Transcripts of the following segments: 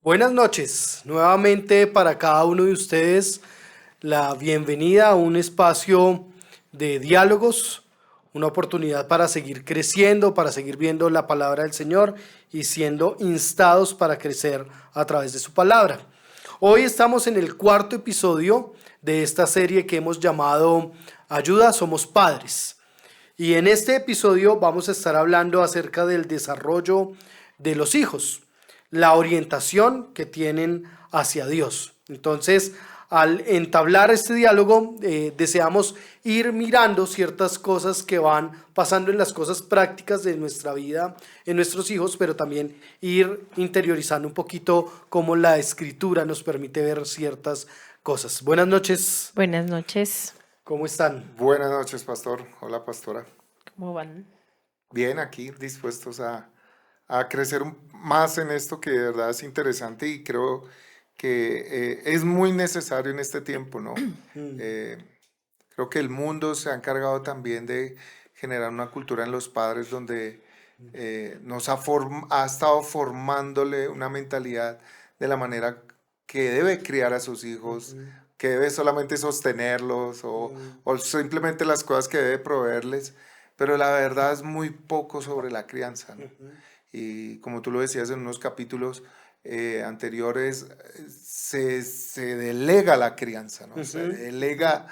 Buenas noches, nuevamente para cada uno de ustedes la bienvenida a un espacio de diálogos, una oportunidad para seguir creciendo, para seguir viendo la palabra del Señor y siendo instados para crecer a través de su palabra. Hoy estamos en el cuarto episodio de esta serie que hemos llamado Ayuda, somos padres. Y en este episodio vamos a estar hablando acerca del desarrollo de los hijos, la orientación que tienen hacia Dios. Entonces, al entablar este diálogo, deseamos ir mirando ciertas cosas que van pasando en las cosas prácticas de nuestra vida, en nuestros hijos, pero también ir interiorizando un poquito cómo la Escritura nos permite ver ciertas cosas. Buenas noches, Buenas noches, ¿cómo están? Buenas noches, pastor. Hola, pastora. ¿cómo van? Bien, aquí dispuestos a crecer más en esto que de verdad es interesante y creo que es muy necesario en este tiempo, ¿no? Eh, Creo que el mundo se ha encargado también de generar una cultura en los padres donde ha estado formándole una mentalidad de la manera que debe criar a sus hijos, que debe solamente sostenerlos o simplemente las cosas que debe proveerles, pero la verdad es muy poco sobre la crianza, ¿no? Y como tú lo decías en unos capítulos anteriores, se delega la crianza, ¿no? Se delega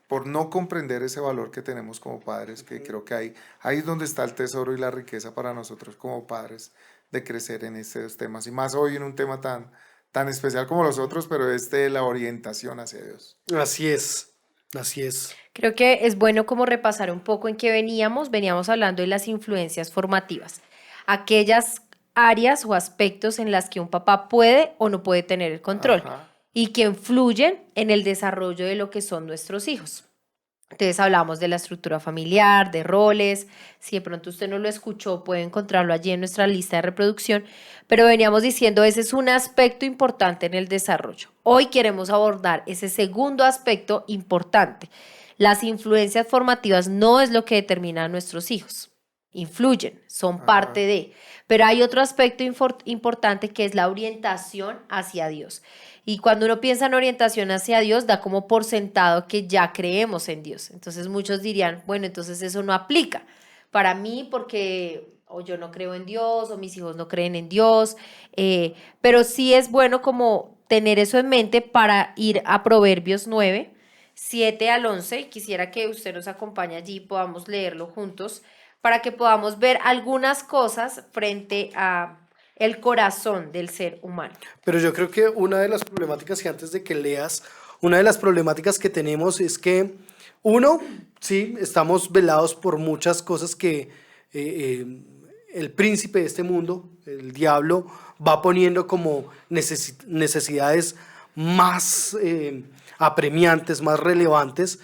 por no comprender ese valor que tenemos como padres, que creo que ahí es donde está el tesoro y la riqueza para nosotros como padres de crecer en estos temas. Y más hoy en un tema tan especial como los otros, pero es de la orientación hacia Dios. Así es, así es. Creo que es bueno como repasar un poco en qué veníamos hablando de las influencias formativas, aquellas áreas o aspectos en las que un papá puede o no puede tener el control Ajá. y que influyen en el desarrollo de lo que son nuestros hijos. Entonces hablamos de la estructura familiar, de roles. Si de pronto usted no lo escuchó, puede encontrarlo allí en nuestra lista de reproducción. Pero veníamos diciendo, ese es un aspecto importante en el desarrollo. Hoy queremos abordar ese segundo aspecto importante. Las influencias formativas no es lo que determina a nuestros hijos. Influyen, son parte Ajá. de. Pero hay otro aspecto importante que es la orientación hacia Dios. Y cuando uno piensa en orientación hacia Dios, da como por sentado que ya creemos en Dios. Entonces muchos dirían, bueno, entonces eso no aplica para mí porque o yo no creo en Dios o mis hijos no creen en Dios. Pero sí es bueno como tener eso en mente para ir a Proverbios 9, 7 al 11. Y quisiera que usted nos acompañe allí y podamos leerlo juntos para que podamos ver algunas cosas frente a el corazón del ser humano. Pero yo creo que una de las problemáticas, que antes de que leas, una de las problemáticas que tenemos es que, uno, sí, estamos velados por muchas cosas que el príncipe de este mundo, el diablo, va poniendo como necesidades más apremiantes, más relevantes,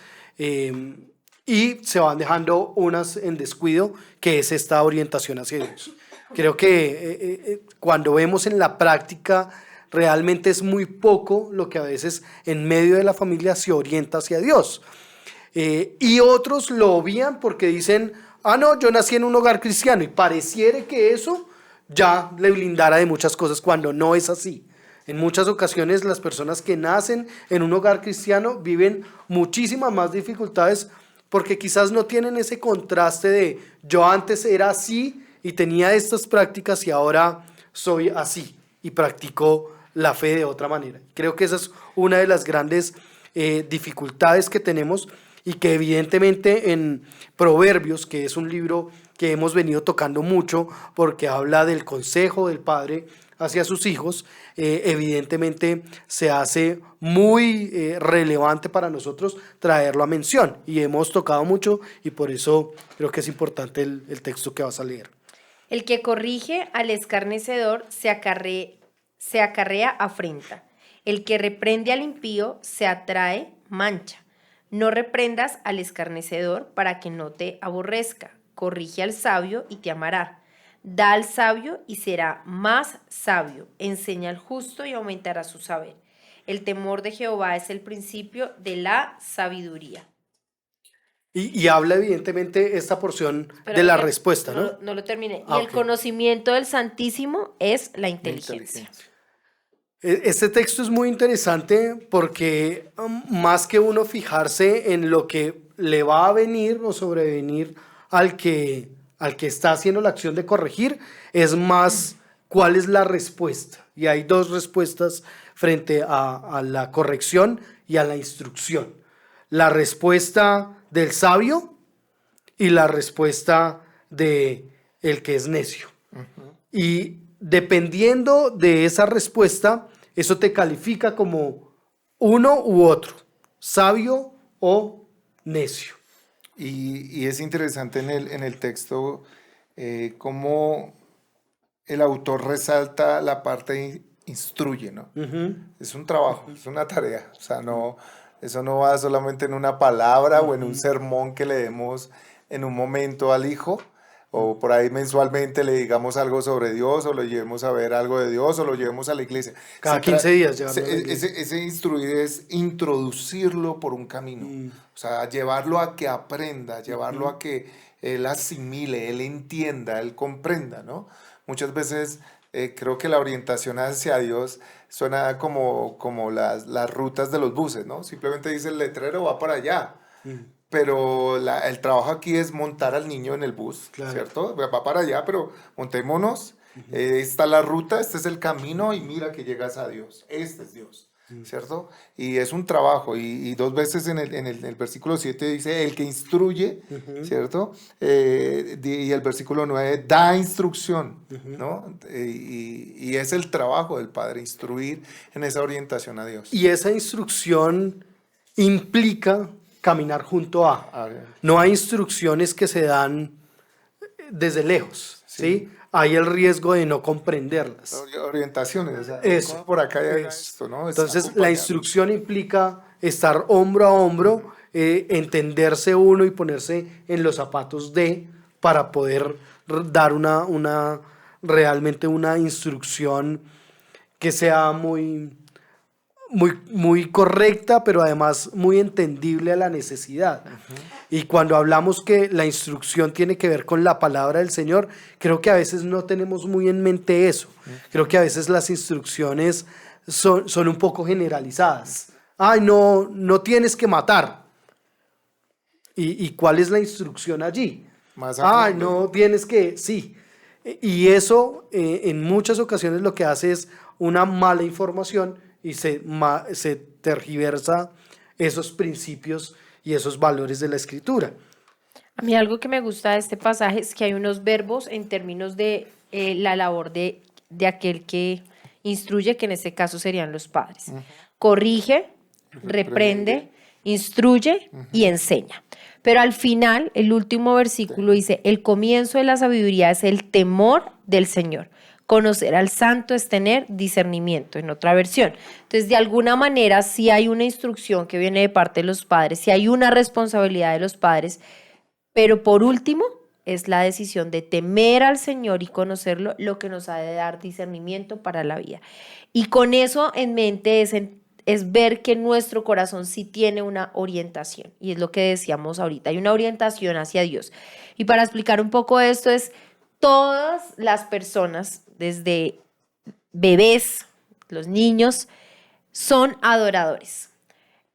y se van dejando unas en descuido, que es esta orientación hacia Dios. Creo que cuando vemos en la práctica, realmente es muy poco lo que a veces en medio de la familia se orienta hacia Dios. Y otros lo obvian porque dicen, ah, no, yo nací en un hogar cristiano, y pareciera que eso ya le blindara de muchas cosas, cuando no es así. En muchas ocasiones las personas que nacen en un hogar cristiano viven muchísimas más dificultades porque quizás no tienen ese contraste de yo antes era así y tenía estas prácticas y ahora soy así y practico la fe de otra manera. Creo que esa es una de las grandes dificultades que tenemos, y que evidentemente en Proverbios, que es un libro que hemos venido tocando mucho porque habla del consejo del padre hacia sus hijos, evidentemente se hace muy relevante para nosotros traerlo a mención, y hemos tocado mucho, y por eso creo que es importante el texto que vas a leer. El que corrige al escarnecedor se acarrea afrenta. El que reprende al impío se atrae mancha. No reprendas al escarnecedor para que no te aborrezca. Corrige al sabio y te amará. Da al sabio y será más sabio. Enseña al justo y aumentará su saber. El temor de Jehová es el principio de la sabiduría. Y habla evidentemente esta porción de Espérame la que respuesta, ¿no? no lo terminé. Y Ah, el ok. conocimiento del Santísimo es la La inteligencia. inteligencia. Este texto es muy interesante porque más que uno fijarse en lo que le va a venir o sobrevenir al que está haciendo la acción de corregir, es más cuál es la respuesta. Y hay dos respuestas frente a la corrección y a la instrucción. La respuesta del sabio y la respuesta de el que es necio. Y dependiendo de esa respuesta, eso te califica como uno u otro, sabio o necio. Y es interesante en el texto cómo el autor resalta la parte instruye, ¿no? Es un trabajo, es una tarea. O sea, no, eso no va solamente en una palabra o en un sermón que le demos en un momento al hijo, o por ahí mensualmente le digamos algo sobre Dios, o lo llevemos a ver algo de Dios, o lo llevemos a la iglesia. Cada 15 días llevarlo a la iglesia. Ese instruir es introducirlo por un camino. O sea, llevarlo a que aprenda, llevarlo a que él asimile, él entienda, él comprenda, ¿no? Muchas veces creo que la orientación hacia Dios suena como las rutas de los buses, ¿no? Simplemente dice el letrero va para allá. Pero el trabajo aquí es montar al niño en el bus, Claro. ¿cierto? Va para allá, pero montémonos. Está la ruta, este es el camino y mira que llegas a Dios. Este es Dios, ¿cierto? Y es un trabajo. Y dos veces en el versículo 7 dice el que instruye, ¿cierto? Y el versículo 9 da instrucción, ¿no? Y es el trabajo del Padre, instruir en esa orientación a Dios. Y esa instrucción implica caminar junto a. No hay instrucciones que se dan desde lejos, ¿sí? Hay el riesgo de no comprenderlas. Orientaciones, o sea, Eso, por acá ya eso. esto, ¿no? Es Entonces, la acompañar. instrucción implica estar hombro a hombro, entenderse uno y ponerse en los zapatos de, para poder dar realmente una instrucción que sea muy correcta, pero además muy entendible a la necesidad. Y cuando hablamos que la instrucción tiene que ver con la palabra del Señor, creo que a veces no tenemos muy en mente eso. Creo que a veces las instrucciones son un poco generalizadas. Ay, no tienes que matar. ¿Y cuál es la instrucción allí? Más a Ay, fondo. no tienes que, sí. Y eso en muchas ocasiones lo que hace es una mala información y se tergiversa esos principios y esos valores de la Escritura. A mí algo que me gusta de este pasaje es que hay unos verbos en términos de la labor de aquel que instruye, que en este caso serían los padres. Corrige, reprende, instruye y enseña. Pero al final, el último versículo dice, el comienzo de la sabiduría es el temor del Señor. Conocer al santo es tener discernimiento, en otra versión. Entonces, de alguna manera, sí hay una instrucción que viene de parte de los padres, sí hay una responsabilidad de los padres, pero por último, es la decisión de temer al Señor y conocerlo lo que nos ha de dar discernimiento para la vida. Y con eso en mente es ver que nuestro corazón sí tiene una orientación, y es lo que decíamos ahorita, hay una orientación hacia Dios. Y para explicar un poco esto es, todas las personas, desde bebés, los niños, son adoradores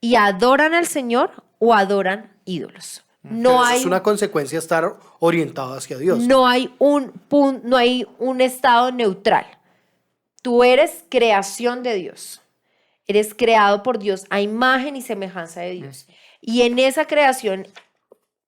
y adoran al Señor o adoran ídolos. Pero eso es una consecuencia estar orientado hacia Dios. No hay no hay un estado neutral. Tú eres creación de Dios. Eres creado por Dios a imagen y semejanza de Dios. Y en esa creación,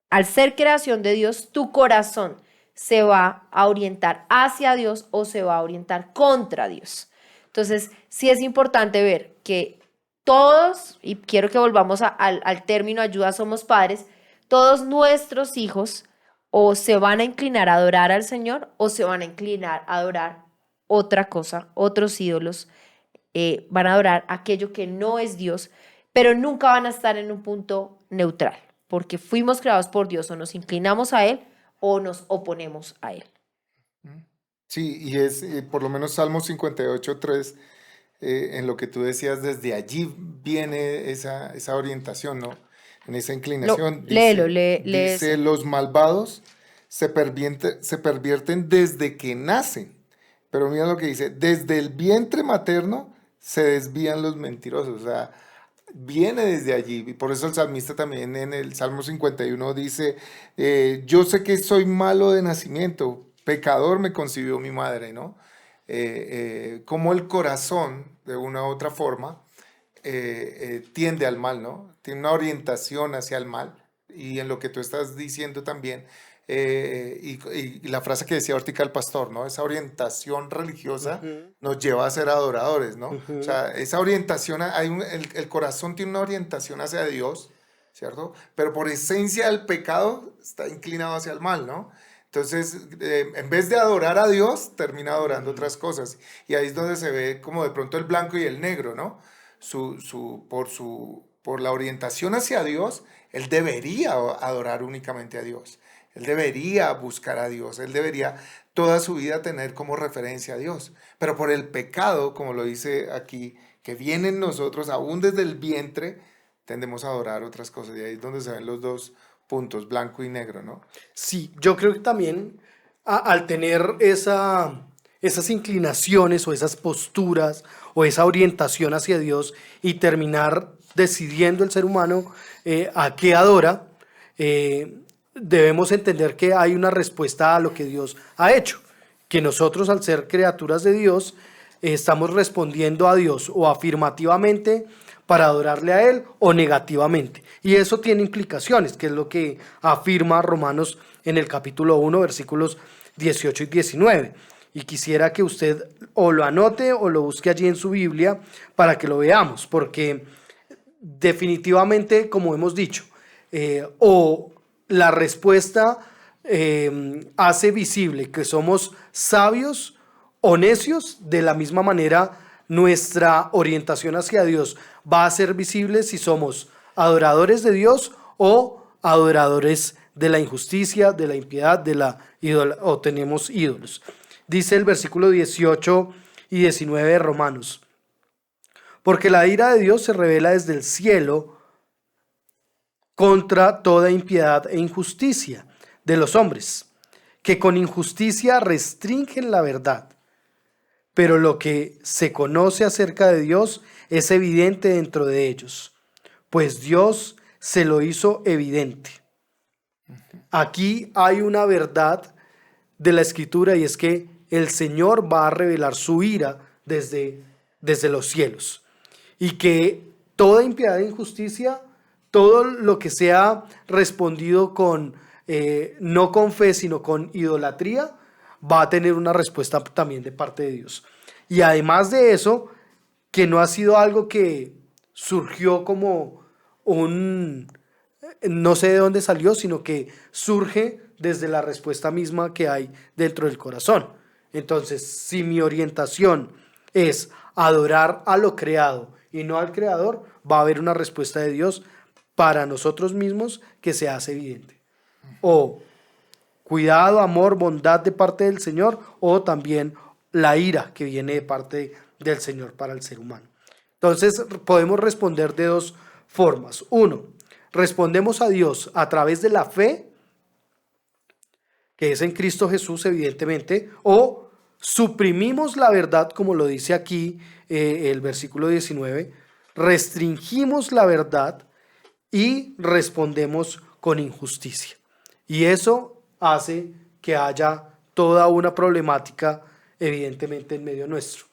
al ser creación de Dios, tu corazón se va a orientar hacia Dios o se va a orientar contra Dios. Entonces, sí es importante ver que todos, y quiero que volvamos al término ayuda, somos padres, todos nuestros hijos o se van a inclinar a adorar al Señor o se van a inclinar a adorar otra cosa, otros ídolos, van a adorar aquello que no es Dios, pero nunca van a estar en un punto neutral, porque fuimos creados por Dios, o nos inclinamos a Él o nos oponemos a Él. Sí, y es por lo menos Salmo 58:3, en lo que tú decías, desde allí viene esa orientación, ¿no? En esa inclinación. Léelo, dice, los malvados se pervierten desde que nacen. Pero mira lo que dice, desde el vientre materno se desvían los mentirosos. O sea, viene desde allí. Y por eso el salmista también en el Salmo 51 dice, yo sé que soy malo de nacimiento, pecador me concibió mi madre, ¿no? Como el corazón, de una u otra forma, tiende al mal, ¿no? Tiene una orientación hacia el mal. Y en lo que tú estás diciendo también, y la frase que decía ahorita el pastor, ¿no? Esa orientación religiosa nos lleva a ser adoradores, ¿no? O sea, esa orientación, el corazón tiene una orientación hacia Dios, ¿cierto? Pero por esencia el pecado está inclinado hacia el mal, ¿no? Entonces, en vez de adorar a Dios, termina adorando otras cosas. Y ahí es donde se ve como de pronto el blanco y el negro, ¿no? Por la orientación hacia Dios, él debería adorar únicamente a Dios. Él debería buscar a Dios. Él debería toda su vida tener como referencia a Dios. Pero por el pecado, como lo dice aquí, que viene en nosotros, aún desde el vientre, tendemos a adorar otras cosas. Y ahí es donde se ven los dos puntos, blanco y negro, ¿no? Sí, yo creo que también al tener esas inclinaciones o esas posturas o esa orientación hacia Dios y terminar decidiendo el ser humano a qué adora, debemos entender que hay una respuesta a lo que Dios ha hecho, que nosotros al ser criaturas de Dios estamos respondiendo a Dios o afirmativamente para adorarle a Él o negativamente. Y eso tiene implicaciones, que es lo que afirma Romanos en el capítulo 1, versículos 18 y 19. Y quisiera que usted o lo anote o lo busque allí en su Biblia para que lo veamos, porque definitivamente, como hemos dicho, o la respuesta hace visible que somos sabios o necios, de la misma manera nuestra orientación hacia Dios va a ser visible si somos adoradores de Dios o adoradores de la injusticia, de la impiedad, o tenemos ídolos. Dice el versículo 18 y 19 de Romanos: porque la ira de Dios se revela desde el cielo contra toda impiedad e injusticia de los hombres, que con injusticia restringen la verdad. Pero lo que se conoce acerca de Dios es evidente dentro de ellos, pues Dios se lo hizo evidente. Aquí hay una verdad de la Escritura, y es que el Señor va a revelar su ira desde los cielos, y que toda impiedad e injusticia, todo lo que sea respondido con no con fe, sino con idolatría, va a tener una respuesta también de parte de Dios. Y además de eso, que no ha sido algo que surgió como no sé de dónde salió, sino que surge desde la respuesta misma que hay dentro del corazón. Entonces, si mi orientación es adorar a lo creado y no al creador, va a haber una respuesta de Dios para nosotros mismos que se hace evidente. O cuidado, amor, bondad de parte del Señor, o también la ira que viene de parte del Señor para el ser humano. Entonces podemos responder de dos formas. Uno, respondemos a Dios a través de la fe, que es en Cristo Jesús, evidentemente, o suprimimos la verdad, como lo dice aquí el versículo 19, restringimos la verdad y respondemos con injusticia. Y eso hace que haya toda una problemática, evidentemente, en medio nuestro.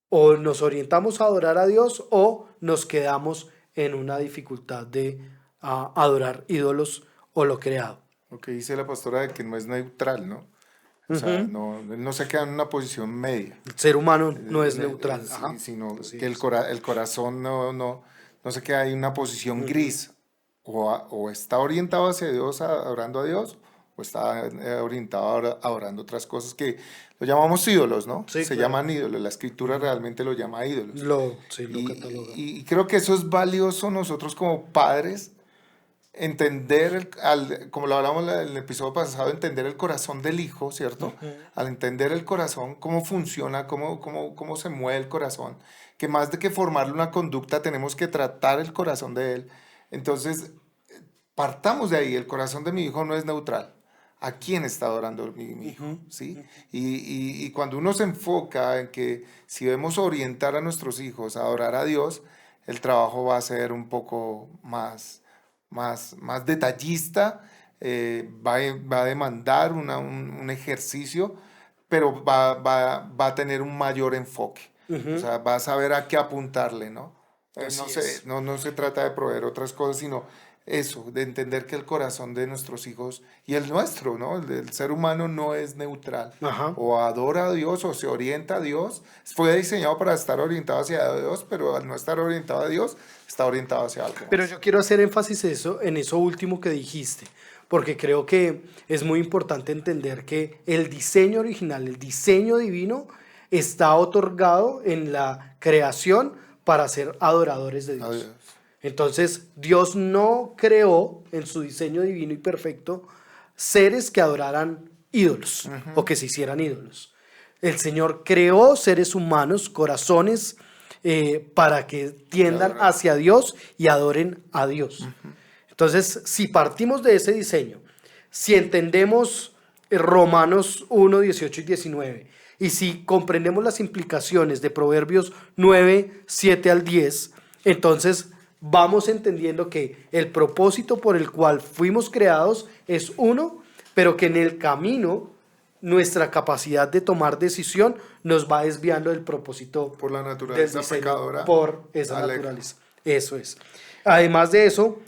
O nos orientamos a adorar a Dios o nos quedamos en una dificultad de adorar ídolos o lo creado. Lo que dice la pastora de que no es neutral, ¿no? O sea, no se queda en una posición media. El ser humano no es neutral. Sino Así que es. el corazón no se queda en una posición gris. O está orientado hacia Dios, adorando a Dios, o está orientado adorando otras cosas que lo llamamos ídolos, ¿no? Sí, se claro. llaman ídolos, la Escritura realmente lo llama ídolos. Lo cataloga. Y creo que eso es valioso nosotros como padres, entender, como lo hablamos en el episodio pasado, entender el corazón del hijo, ¿cierto? Al entender el corazón, cómo funciona, cómo se mueve el corazón, que más de que formarle una conducta, tenemos que tratar el corazón de él. Entonces, partamos de ahí, el corazón de mi hijo no es neutral. a quién está adorando mi hijo, ¿sí? Y cuando uno se enfoca en que si debemos orientar a nuestros hijos a adorar a Dios, el trabajo va a ser un poco más detallista, va a demandar un ejercicio, pero va a tener un mayor enfoque. O sea, va a saber a qué apuntarle, ¿no? No se trata de proveer otras cosas, sino eso, de entender que el corazón de nuestros hijos y el nuestro, ¿no? El ser humano no es neutral. Ajá. O adora a Dios o se orienta a Dios. Fue diseñado para estar orientado hacia Dios, pero al no estar orientado a Dios, está orientado hacia algo más. Pero yo quiero hacer énfasis en eso último que dijiste, porque creo que es muy importante entender que el diseño original, el diseño divino, está otorgado en la creación para ser adoradores de Dios. Adiós. Entonces, Dios no creó en su diseño divino y perfecto seres que adoraran ídolos o que se hicieran ídolos. El Señor creó seres humanos, corazones, para que tiendan hacia Dios y adoren a Dios. Entonces, si partimos de ese diseño, si entendemos Romanos 1, 18 y 19, y si comprendemos las implicaciones de Proverbios 9, 7 al 10, entonces vamos entendiendo que el propósito por el cual fuimos creados es uno, pero que en el camino nuestra capacidad de tomar decisión nos va desviando del propósito Por la del naturaleza diseño, pecadora. por esa Aleja. naturaleza. Eso es. Además de eso,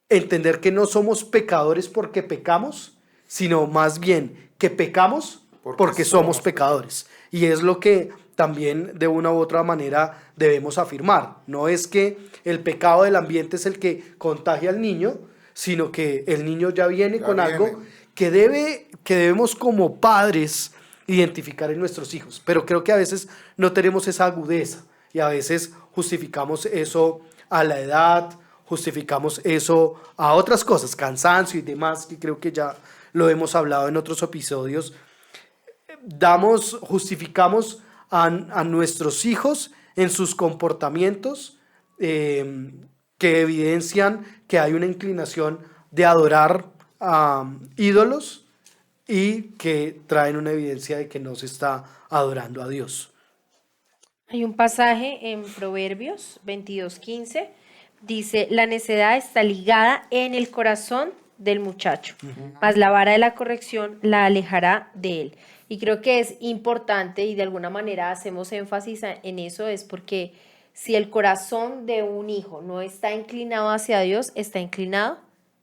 entender que no somos pecadores porque pecamos, sino más bien que pecamos porque somos pecadores. Y es lo que también de una u otra manera debemos afirmar. No es que el pecado del ambiente es el que contagia al niño, sino que el niño ya viene con algo que debemos como padres identificar en nuestros hijos. Pero creo que a veces no tenemos esa agudeza y a veces justificamos eso a la edad, justificamos eso a otras cosas, cansancio y demás, que creo que ya lo hemos hablado en otros episodios. Justificamos a nuestros hijos en sus comportamientos que evidencian que hay una inclinación de adorar a ídolos y que traen una evidencia de que no se está adorando a Dios. Hay un pasaje en Proverbios 22:15, dice, la necedad está ligada en el corazón del muchacho, mas la vara de la corrección la alejará de él. Y creo que es importante y de alguna manera hacemos énfasis en eso, es porque si el corazón de un hijo no está inclinado hacia Dios, está inclinado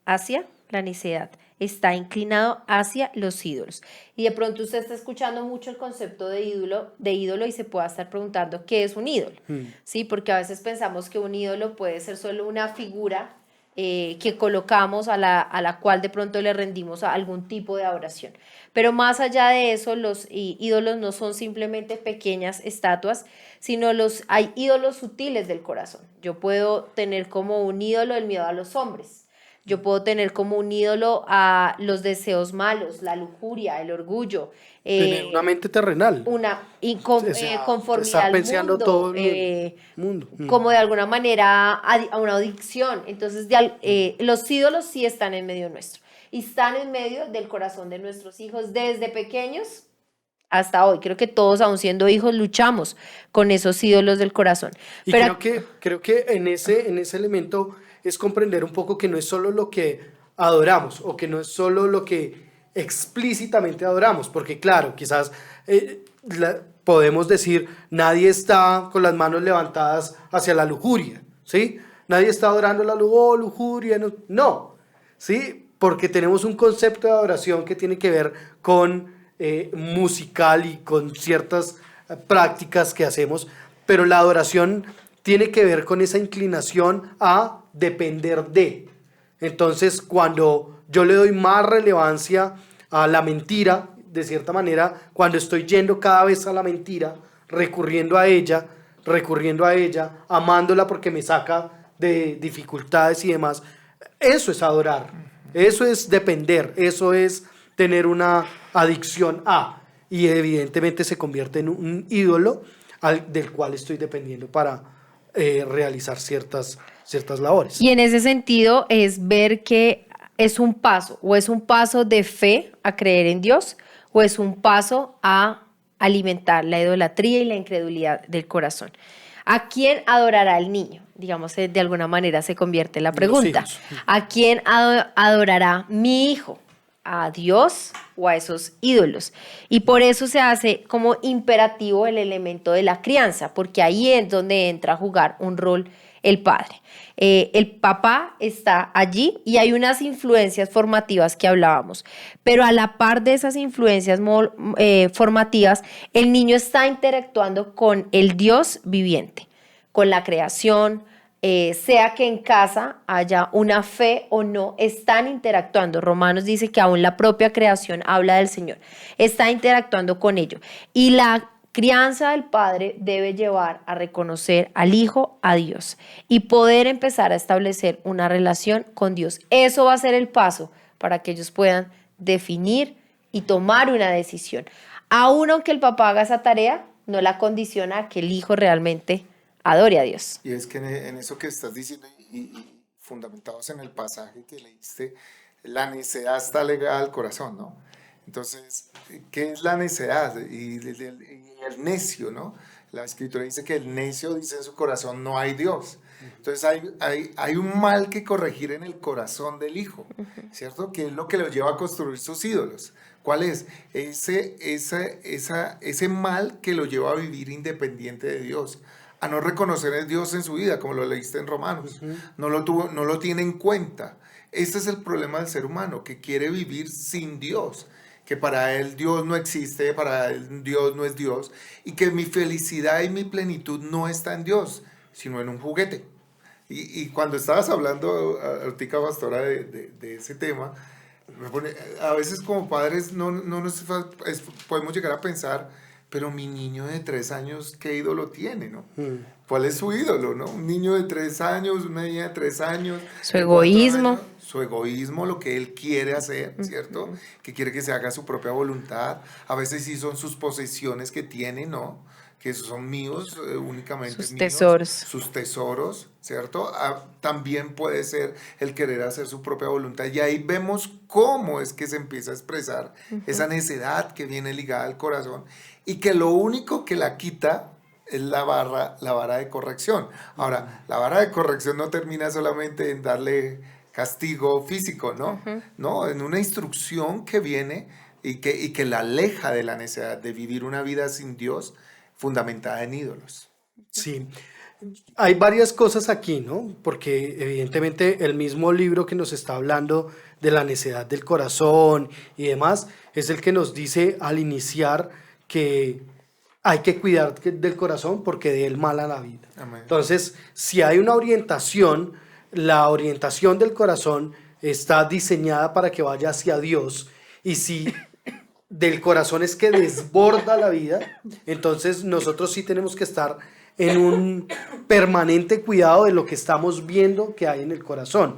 hacia la necedad, está inclinado hacia los ídolos. Y de pronto usted está escuchando mucho el concepto de ídolo y se pueda estar preguntando qué es un ídolo, ¿sí? Porque a veces pensamos que un ídolo puede ser solo una figura que colocamos a la cual de pronto le rendimos a algún tipo de adoración. Pero más allá de eso, los ídolos no son simplemente pequeñas estatuas, sino hay ídolos sutiles del corazón. Yo puedo tener como un ídolo el miedo a los hombres. Yo puedo tener como un ídolo a los deseos malos, la lujuria, el orgullo. Tener una mente terrenal. Conformidad al pensando mundo. todo el mundo. Como de alguna manera a una adicción. Entonces los ídolos sí están en medio nuestro. Y están en medio del corazón de nuestros hijos desde pequeños hasta hoy. Creo que todos, aun siendo hijos, luchamos con esos ídolos del corazón. Y Pero creo que en ese elemento es comprender un poco que no es solo lo que adoramos o que no es solo lo que explícitamente adoramos, porque claro, quizás podemos decir, nadie está con las manos levantadas hacia la lujuria, ¿sí? Nadie está adorando la lujuria, no, ¿sí? Porque tenemos un concepto de adoración que tiene que ver con musical y con ciertas prácticas que hacemos, pero la adoración tiene que ver con esa inclinación a depender de. Entonces, cuando yo le doy más relevancia a la mentira, de cierta manera, cuando estoy yendo cada vez a la mentira, recurriendo a ella, amándola porque me saca de dificultades y demás, eso es adorar, eso es depender, eso es tener una adicción a, y evidentemente se convierte en un ídolo del cual estoy dependiendo para realizar ciertas labores. Y en ese sentido es ver que es un paso, o es un paso de fe a creer en Dios, o es un paso a alimentar la idolatría y la incredulidad del corazón. ¿A quién adorará el niño? Digamos, de alguna manera se convierte la pregunta. hijos. ¿A quién adorará mi hijo? ¿A Dios o a esos ídolos? Y por eso se hace como imperativo el elemento de la crianza, porque ahí es donde entra a jugar un rol el padre. El papá está allí y hay unas influencias formativas que hablábamos, pero a la par de esas influencias formativas, el niño está interactuando con el Dios viviente, con la creación, sea que en casa haya una fe o no, están interactuando. Romanos dice que aún la propia creación habla del Señor, está interactuando con ello. Y la crianza del padre debe llevar a reconocer al hijo, a Dios, y poder empezar a establecer una relación con Dios. Eso va a ser el paso para que ellos puedan definir y tomar una decisión. Aún aunque el papá haga esa tarea, no la condiciona a que el hijo realmente adore a Dios. Y es que en eso que estás diciendo y fundamentados en el pasaje que leíste, la necedad está ligada al corazón, ¿no? Entonces, ¿qué es la necedad? Y el necio, ¿no? La escritura dice que el necio dice en su corazón no hay Dios. Entonces hay un mal que corregir en el corazón del hijo, ¿cierto? Que es lo que lo lleva a construir sus ídolos. ¿Cuál es? Ese mal que lo lleva a vivir independiente de Dios, a no reconocer a Dios en su vida, como lo leíste en Romanos. No lo tiene en cuenta. Este es el problema del ser humano, que quiere vivir sin Dios, que para él Dios no existe, para él Dios no es Dios, y que mi felicidad y mi plenitud no está en Dios, sino en un juguete. Y cuando estabas hablando, Artica Pastora, de ese tema, a veces como padres podemos llegar a pensar, pero mi niño de 3 años, ¿qué ídolo tiene, no? ¿Cuál es su ídolo, no? Un niño de 3 años, una niña de 3 años. Su egoísmo. Su egoísmo, lo que él quiere hacer, ¿cierto? Que quiere que se haga su propia voluntad. A veces sí son sus posesiones que tiene, ¿no? Que son míos, únicamente Sus míos. tesoros. Sus tesoros, ¿cierto? También puede ser el querer hacer su propia voluntad. Y ahí vemos cómo es que se empieza a expresar esa necedad que viene ligada al corazón y que lo único que la quita es la vara de corrección. Ahora, la vara de corrección no termina solamente en darle castigo físico, ¿no? No, en una instrucción que viene y que la aleja de la necesidad de vivir una vida sin Dios fundamentada en ídolos. Sí, hay varias cosas aquí, ¿no? Porque evidentemente el mismo libro que nos está hablando de la necedad del corazón y demás es el que nos dice al iniciar que hay que cuidar del corazón porque de él mala la vida. Amén. Entonces, si hay una orientación, la orientación del corazón está diseñada para que vaya hacia Dios, y si del corazón es que desborda la vida, entonces nosotros sí tenemos que estar en un permanente cuidado de lo que estamos viendo que hay en el corazón.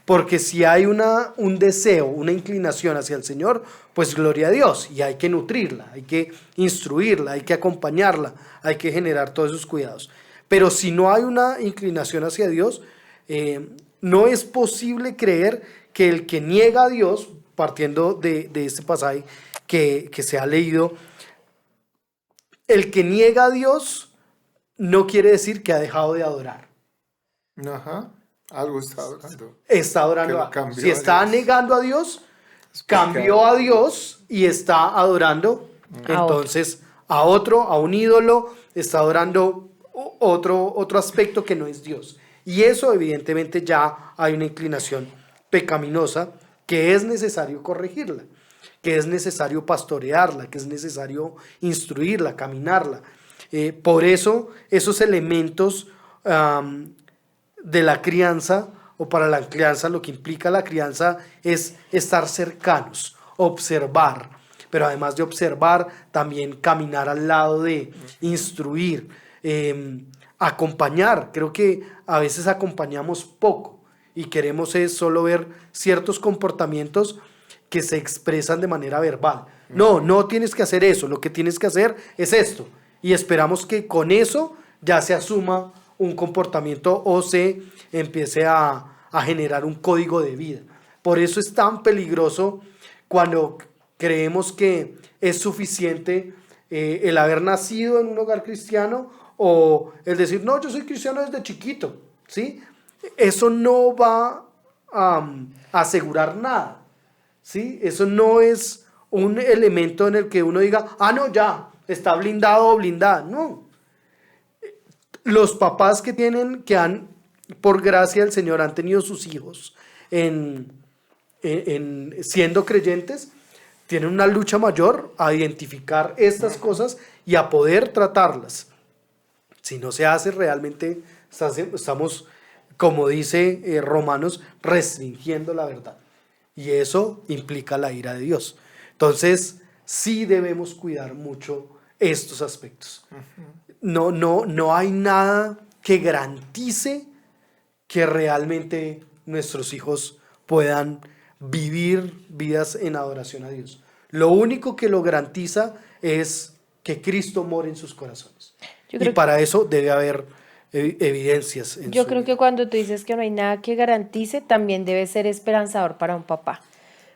Porque si hay un deseo, una inclinación hacia el Señor, pues gloria a Dios, y hay que nutrirla, hay que instruirla, hay que acompañarla, hay que generar todos esos cuidados. Pero si no hay una inclinación hacia Dios, no es posible creer que el que niega a Dios, partiendo de este pasaje que se ha leído, el que niega a Dios no quiere decir que ha dejado de adorar. Ajá. Algo está adorando. Está adorando. Que lo cambió Si a está Dios. negando a Dios, cambió a Dios y está adorando entonces a un ídolo, está adorando otro aspecto que no es Dios. Y eso evidentemente ya hay una inclinación pecaminosa que es necesario corregirla, que es necesario pastorearla, que es necesario instruirla, caminarla. Por eso esos elementos de la crianza, o para la crianza, lo que implica la crianza es estar cercanos, observar, pero además de observar, también caminar al lado de instruir, acompañar. Creo que a veces acompañamos poco y queremos es solo ver ciertos comportamientos que se expresan de manera verbal. No tienes que hacer eso, lo que tienes que hacer es esto, y esperamos que con eso ya se asuma un comportamiento o se empiece a generar un código de vida. Por eso es tan peligroso cuando creemos que es suficiente el haber nacido en un hogar cristiano o el decir, no, yo soy cristiano desde chiquito, ¿sí? Eso no va a asegurar nada, ¿sí? Eso no es un elemento en el que uno diga, ah, no, ya, está blindado o blindada. No. Los papás que han, por gracia del Señor, han tenido sus hijos siendo creyentes, tienen una lucha mayor a identificar estas cosas y a poder tratarlas. Si no se hace, realmente estamos, como dice Romanos, restringiendo la verdad. Y eso implica la ira de Dios. Entonces, sí debemos cuidar mucho estos aspectos. No hay nada que garantice que realmente nuestros hijos puedan vivir vidas en adoración a Dios. Lo único que lo garantiza es que Cristo more en sus corazones. Y para eso debe haber evidencias. Yo creo que cuando tú dices que no hay nada que garantice, también debe ser esperanzador para un papá.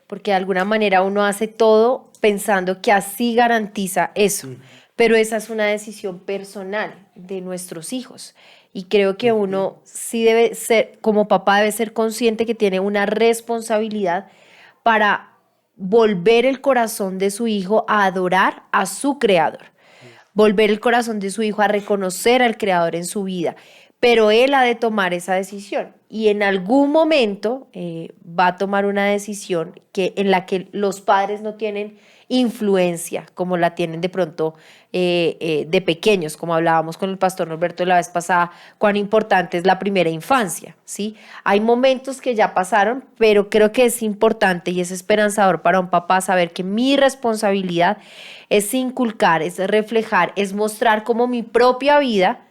Porque de alguna manera uno hace todo pensando que así garantiza eso. Pero esa es una decisión personal de nuestros hijos. Y creo que uno sí debe ser, como papá, debe ser consciente que tiene una responsabilidad para volver el corazón de su hijo a adorar a su creador. Volver el corazón de su hijo a reconocer al creador en su vida. Pero él ha de tomar esa decisión y en algún momento va a tomar una decisión en la que los padres no tienen influencia como la tienen de pronto de pequeños, como hablábamos con el pastor Norberto la vez pasada, cuán importante es la primera infancia, ¿sí? Hay momentos que ya pasaron, pero creo que es importante y es esperanzador para un papá saber que mi responsabilidad es inculcar, es reflejar, es mostrar cómo mi propia vida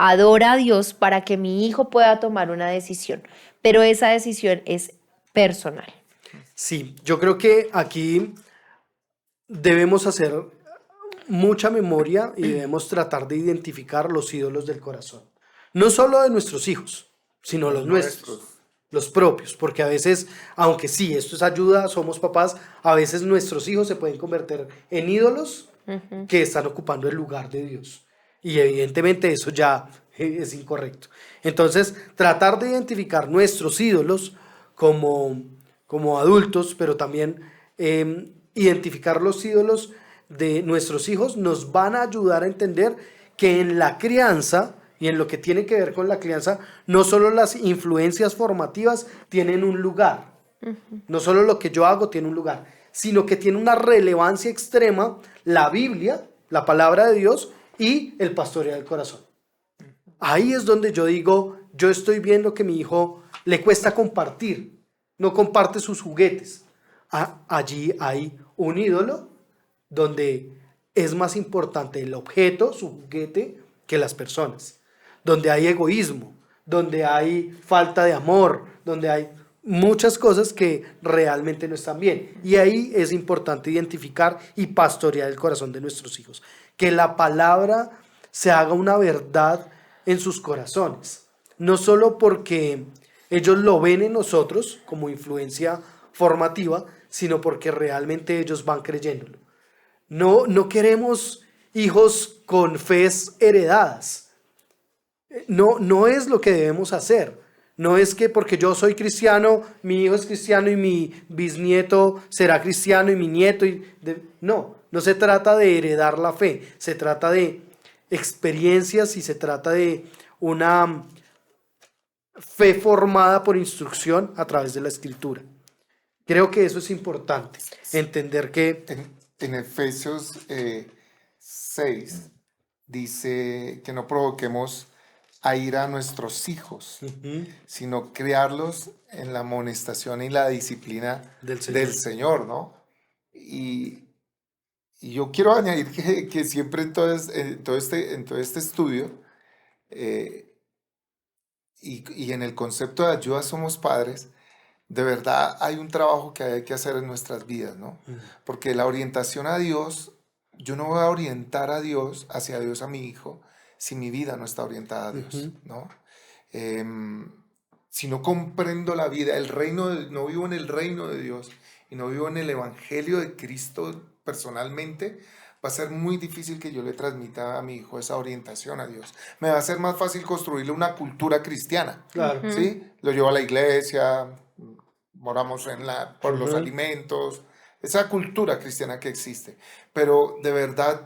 adora a Dios para que mi hijo pueda tomar una decisión, pero esa decisión es personal. Sí, yo creo que aquí debemos hacer mucha memoria y debemos tratar de identificar los ídolos del corazón. No solo de nuestros hijos, sino los nuestros, los propios, porque a veces, aunque sí, esto es ayuda, somos papás, a veces nuestros hijos se pueden convertir en ídolos que están ocupando el lugar de Dios. Y evidentemente eso ya es incorrecto. Entonces, tratar de identificar nuestros ídolos como adultos, pero también identificar los ídolos de nuestros hijos nos van a ayudar a entender que en la crianza y en lo que tiene que ver con la crianza, no solo las influencias formativas tienen un lugar, no solo lo que yo hago tiene un lugar, sino que tiene una relevancia extrema la Biblia, la palabra de Dios y el pastoreo del corazón. Ahí es donde yo digo, yo estoy viendo que mi hijo le cuesta compartir, no comparte sus juguetes. Allí hay un ídolo donde es más importante el objeto, su juguete, que las personas. Donde hay egoísmo, donde hay falta de amor, donde hay muchas cosas que realmente no están bien. Y ahí es importante identificar y pastorear el corazón de nuestros hijos. Que la palabra se haga una verdad en sus corazones. No solo porque ellos lo ven en nosotros como influencia formativa, sino porque realmente ellos van creyéndolo. No queremos hijos con fes heredadas. No es lo que debemos hacer. No es que porque yo soy cristiano, mi hijo es cristiano y mi bisnieto será cristiano y mi nieto. No se trata de heredar la fe. Se trata de experiencias y se trata de una fe formada por instrucción a través de la Escritura. Creo que eso es importante, entender que... En Efesios 6 dice que no provoquemos a ira a nuestros hijos, sino criarlos en la amonestación y la disciplina del Señor, ¿no? Y yo quiero añadir que siempre en todo este estudio y en el concepto de ayuda somos padres, de verdad hay un trabajo que hay que hacer en nuestras vidas, ¿no? Porque la orientación a Dios, yo no voy a orientar hacia Dios a mi hijo si mi vida no está orientada a Dios, ¿no? si no comprendo la vida, no vivo en el reino de Dios y no vivo en el evangelio de Cristo personalmente, va a ser muy difícil que yo le transmita a mi hijo esa orientación a Dios. Me va a ser más fácil construirle una cultura cristiana. Claro. ¿Sí? Lo llevo a la iglesia, moramos por los Ujú. alimentos, esa cultura cristiana que existe. Pero de verdad,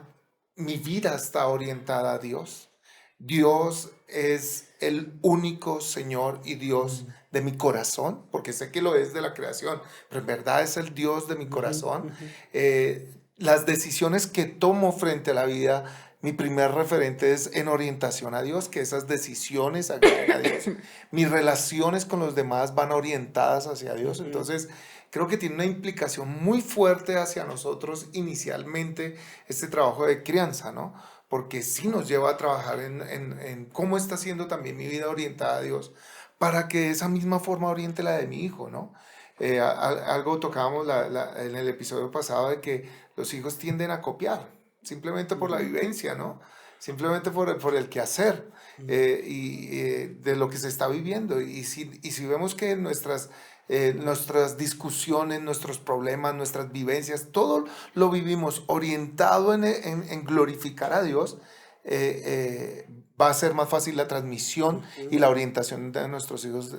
mi vida está orientada a Dios. Dios es el único Señor y Dios de mi corazón, porque sé que lo es de la creación, pero en verdad es el Dios de mi corazón. Las decisiones que tomo frente a la vida, mi primer referente es en orientación a Dios, que esas decisiones agraden a Dios. Mis relaciones con los demás van orientadas hacia Dios. Entonces, creo que tiene una implicación muy fuerte hacia nosotros inicialmente este trabajo de crianza, ¿no? Porque sí nos lleva a trabajar en cómo está siendo también mi vida orientada a Dios, para que de esa misma forma oriente la de mi hijo, ¿no? Algo tocábamos en el episodio pasado de que los hijos tienden a copiar, simplemente por la vivencia, ¿no? Simplemente por el quehacer de lo que se está viviendo. Y si vemos que nuestras discusiones, nuestros problemas, nuestras vivencias, todo lo vivimos orientado en glorificar a Dios, va a ser más fácil la transmisión y la orientación de nuestros hijos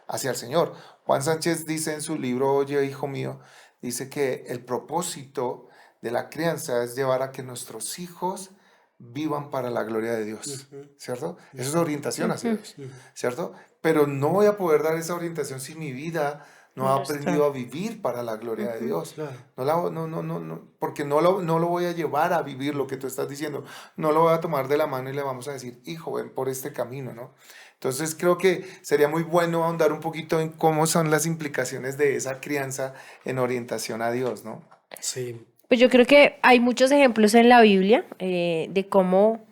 hacia el Señor. Juan Sánchez dice en su libro Oye, hijo mío, dice que el propósito de la crianza es llevar a que nuestros hijos vivan para la gloria de Dios, ¿cierto? Eso es orientación hacia Dios, ¿cierto? Pero no voy a poder dar esa orientación si mi vida no ha aprendido a vivir para la gloria de Dios. Claro. No, porque no lo voy a llevar a vivir lo que tú estás diciendo. No lo voy a tomar de la mano y le vamos a decir, hijo, ven por este camino, ¿no? Entonces creo que sería muy bueno ahondar un poquito en cómo son las implicaciones de esa crianza en orientación a Dios, ¿no? Sí. Pues yo creo que hay muchos ejemplos en la Biblia de cómo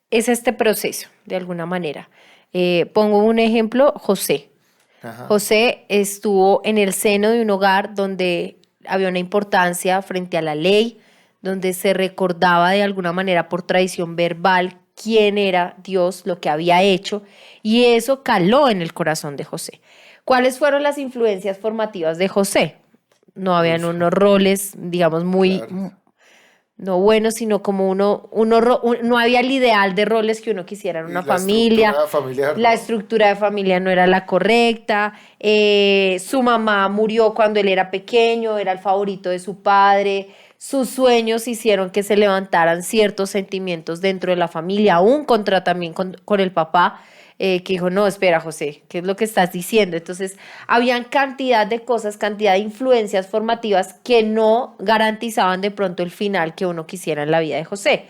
es este proceso, de alguna manera. Pongo un ejemplo, José. Ajá. José estuvo en el seno de un hogar donde había una importancia frente a la ley, donde se recordaba de alguna manera por tradición verbal quién era Dios, lo que había hecho, y eso caló en el corazón de José. ¿Cuáles fueron las influencias formativas de José? No habían unos roles, digamos, muy, Claro. no buenos, sino como no había el ideal de roles que uno quisiera en Y una la familia. estructura familiar, La ¿no? estructura de familia no era la correcta. Su mamá murió cuando él era pequeño, era el favorito de su padre. Sus sueños hicieron que se levantaran ciertos sentimientos dentro de la familia, aún contra también con el papá, que dijo, no, espera, José, ¿qué es lo que estás diciendo? Entonces, habían cantidad de cosas, cantidad de influencias formativas que no garantizaban de pronto el final que uno quisiera en la vida de José.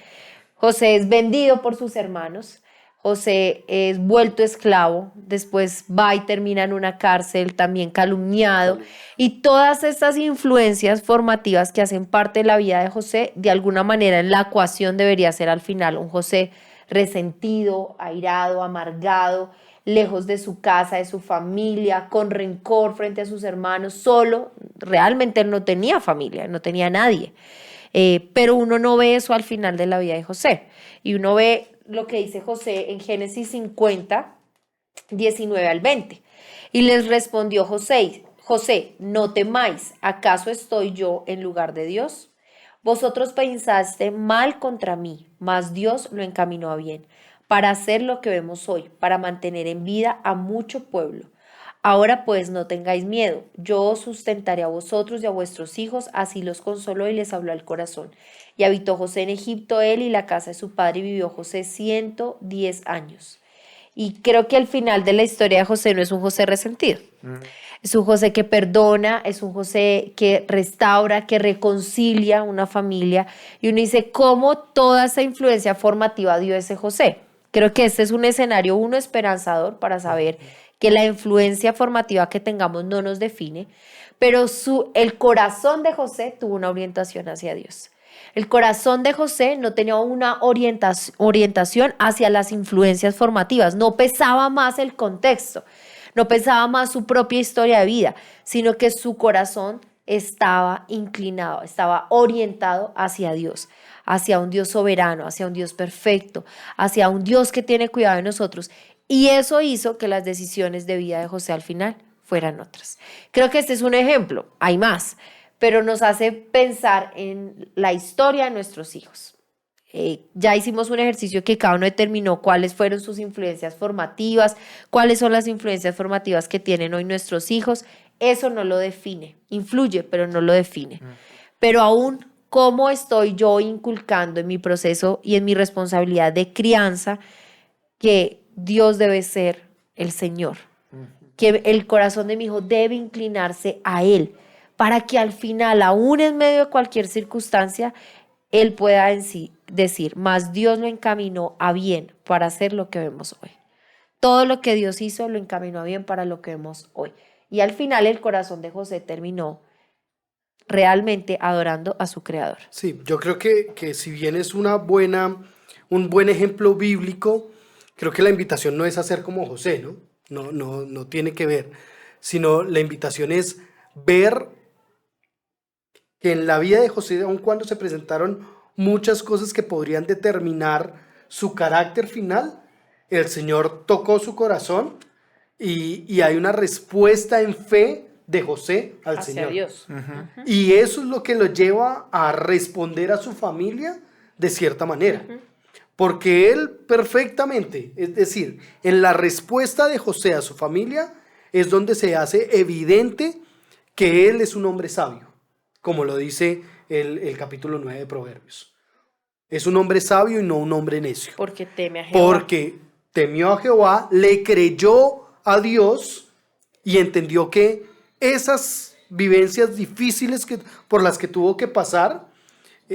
José es vendido por sus hermanos. José es vuelto esclavo, después va y termina en una cárcel, también calumniado. Y todas estas influencias formativas que hacen parte de la vida de José, de alguna manera en la ecuación debería ser al final un José resentido, airado, amargado, lejos de su casa, de su familia, con rencor frente a sus hermanos, solo. Realmente él no tenía familia, no tenía nadie. Pero uno no ve eso al final de la vida de José. Y uno ve lo que dice José en Génesis 50, 19 al 20. Y les respondió José, no temáis, ¿acaso estoy yo en lugar de Dios? Vosotros pensaste mal contra mí, mas Dios lo encaminó a bien, para hacer lo que vemos hoy, para mantener en vida a mucho pueblo. Ahora pues no tengáis miedo, yo os sustentaré a vosotros y a vuestros hijos, así los consoló y les habló al corazón. Y habitó José en Egipto él y la casa de su padre, y vivió José 110 años. Y creo que al final de la historia de José no es un José resentido. Es un José que perdona, es un José que restaura, que reconcilia una familia. Y uno dice, ¿cómo toda esa influencia formativa dio ese José? Creo que este es un escenario, uno, esperanzador para saber que la influencia formativa que tengamos no nos define, pero el corazón de José tuvo una orientación hacia Dios. El corazón de José no tenía una orientación hacia las influencias formativas, no pesaba más el contexto, no pesaba más su propia historia de vida, sino que su corazón estaba inclinado, estaba orientado hacia Dios, hacia un Dios soberano, hacia un Dios perfecto, hacia un Dios que tiene cuidado de nosotros. Y eso hizo que las decisiones de vida de José al final fueran otras. Creo que este es un ejemplo, hay más, pero nos hace pensar en la historia de nuestros hijos. Ya hicimos un ejercicio que cada uno determinó cuáles fueron sus influencias formativas, cuáles son las influencias formativas que tienen hoy nuestros hijos. Eso no lo define, influye, pero no lo define. Pero aún, ¿cómo estoy yo inculcando en mi proceso y en mi responsabilidad de crianza que Dios debe ser el Señor? Que el corazón de mi hijo debe inclinarse a Él, para que al final, aún en medio de cualquier circunstancia, Él pueda decir, más Dios lo encaminó a bien para hacer lo que vemos hoy. Todo lo que Dios hizo lo encaminó a bien para lo que vemos hoy. Y al final el corazón de José terminó realmente adorando a su creador. Sí, yo creo que si bien es un buen ejemplo bíblico, creo que la invitación no es hacer como José, ¿no? No tiene que ver, sino la invitación es ver que en la vida de José, aun cuando se presentaron muchas cosas que podrían determinar su carácter final, el Señor tocó su corazón y hay una respuesta en fe de José al Hacia Señor. Dios. Y eso es lo que lo lleva a responder a su familia de cierta manera. Porque él perfectamente, es decir, en la respuesta de José a su familia es donde se hace evidente que él es un hombre sabio, como lo dice el capítulo 9 de Proverbios. Es un hombre sabio y no un hombre necio. Porque teme a Jehová. Porque temió a Jehová, le creyó a Dios y entendió que esas vivencias difíciles por las que tuvo que pasar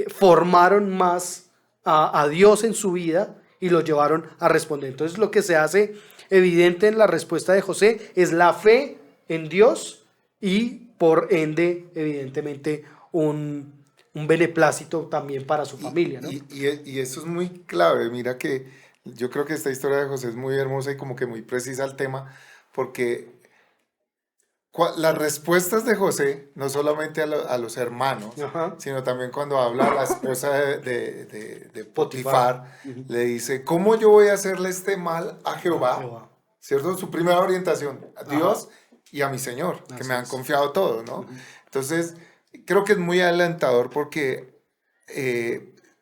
formaron más a Dios en su vida y lo llevaron a responder. Entonces lo que se hace evidente en la respuesta de José es la fe en Dios y por ende evidentemente un beneplácito también para su familia, ¿no? Y eso es muy clave. Mira que yo creo que esta historia de José es muy hermosa y como que muy precisa al tema, porque las respuestas de José, no solamente a los hermanos, Ajá. sino también cuando habla a la esposa de Potifar, Ujú. le dice, ¿cómo yo voy a hacerle este mal a Jehová? Jehová. ¿Cierto? Su primera orientación, a Dios y a mi Señor, que Así me han es. confiado todo, ¿no? Entonces, creo que es muy alentador porque